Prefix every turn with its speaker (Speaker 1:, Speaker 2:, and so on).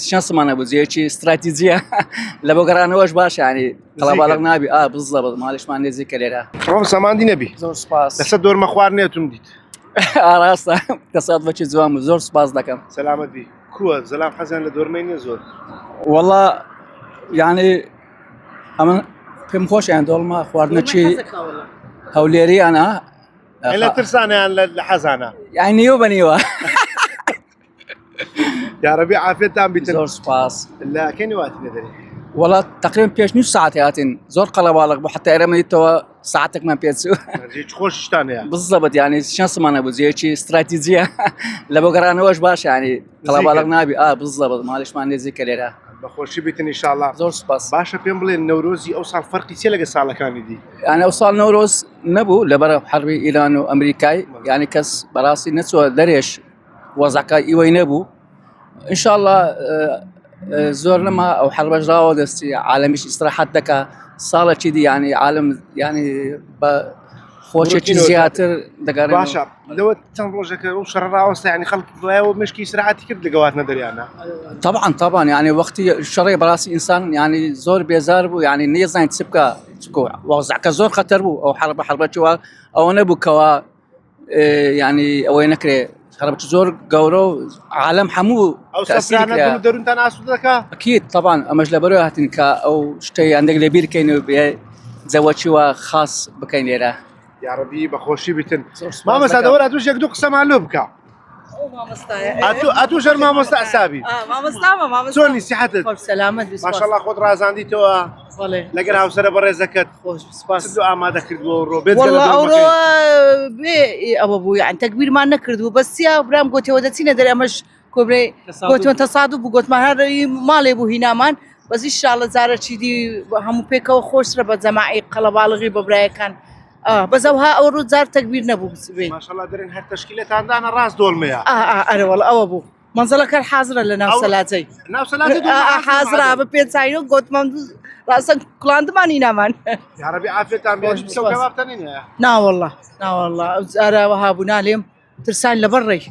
Speaker 1: شانس ما نبو زيكي استراتيجية لبقرانوش باش يعني قلبالك نابي بالضبط معلش ما نزيك ليها
Speaker 2: ڕۆم سەماندی نەبی
Speaker 1: زور سپاس
Speaker 2: لەسەر دۆرمە خواردنێتم دیت
Speaker 1: راستا تصادفك زوام زور سپاس دكم
Speaker 2: سەلامەت بی کووە زەلام حەزیان لە دۆرمەی نییە زۆر
Speaker 1: والله يعني أما فيلم خوش يعني دولما خواردنا شيء هوليري أنا
Speaker 2: لە ترسانیان لە حەزانە
Speaker 1: يعني نيوبا
Speaker 2: یارەبی عافێتان بیتن
Speaker 1: زور سپاس
Speaker 2: لە کەی نواتی نەدەری
Speaker 1: والله تقريبا بيش نص ساعة هاتين زور قلبالك حتى إرمي توا ساعتك ما بيتسو
Speaker 2: هیچ خۆشتان هەیە
Speaker 1: بالضبط يعني شانس ما نبو زيكي استراتيجية لبقرانوش باش يعني قلبالك نابي بالضبط معلش ما نزيك ليها
Speaker 2: بەخۆشی بیتن ئینشاءڵڵا
Speaker 1: زور سپاس
Speaker 2: باشە پێم بڵێن نەورۆزی ئەو ساڵ فەرقی چێ لەگە ساڵەکانی دی
Speaker 1: يعني أوصل نوروز نبو لبرا حربي إيران وأمريكاي يعني كس براسي نسوى دريش وزعكا إيوي نبو إن شاء الله زورنا ما أو حرب جراو دستي عالمش استراحات دكا صالة كذي يعني عالم يعني خوشة زياتر دقارين
Speaker 2: باشە لەوە چەند ڕۆژەکە ئەو شەڕاوەستە ینی خەڵک دوایەوە مشکی سرعاتی کرد لەگەوات نەدەریانە
Speaker 1: طبعا يعني وقتي الشرعي براسي إنسان يعني زور بيزار بو يعني نيزان تسبكا وزعكا زور خطر بو أو حرب جوا أو نبو كوا يعني أو نكري حرب زور قورو عالم حمو
Speaker 2: ئەو سەفرانە دەروونتان ئاسوودە دەکا
Speaker 1: أكيد طبعا أمش لبرو هاتنكا أو شتي عندك لبير كينو زوجوا خاص بكين ليرة
Speaker 2: یارەبی بەخۆشی بیتن مامەستا دەوەرە ئەتوش یەک دوو قسەمان لۆ بکە ئەتوو ژەر مامۆستا ئەسابی چۆنی سیحەتت
Speaker 3: سلامت
Speaker 2: ماشەڵڵا خۆت ڕازاندیتەوە لەگەر هاوسەرە بەڕێزەکەت چ ئامادە کردووە ڕۆ بێت
Speaker 3: والله ئەوڕۆ بێ ئەوە بوو یان تەکبیرمان نەکردبوو بەسیا برام گوتەوە دەچینە دەر ئەمەش کۆبرێ گوتمە تەسادوف بوو گوتمان هەر ماڵێ بوو هینامان بەس ئینشاڵڵا جارێکی دی هەموو پێکەوە خۆشرە بە جەماعی قەڵەباڵغی بە برایەکان بەزەوها ئەو ڕوو جار تەکبیر نەبوو بێ
Speaker 2: ماشەڵڵا دەرێن هەر تەشکیلەتاندانە ڕاست دۆڵمەیە
Speaker 3: ئەرە وەڵ ئەوە بوو منزەڵەکە حازرە لە ناو سەلاجەی حازرا بە پێچینۆ گوتمان ڕاستە کوڵاندمان هینامان
Speaker 2: یارەبی عافێتان بێ کەوابتەنین
Speaker 3: ناوەڵڵا ناوەڵڵا ئەو جارە وەها بوو نالێم ترسان لەبەر ڕێی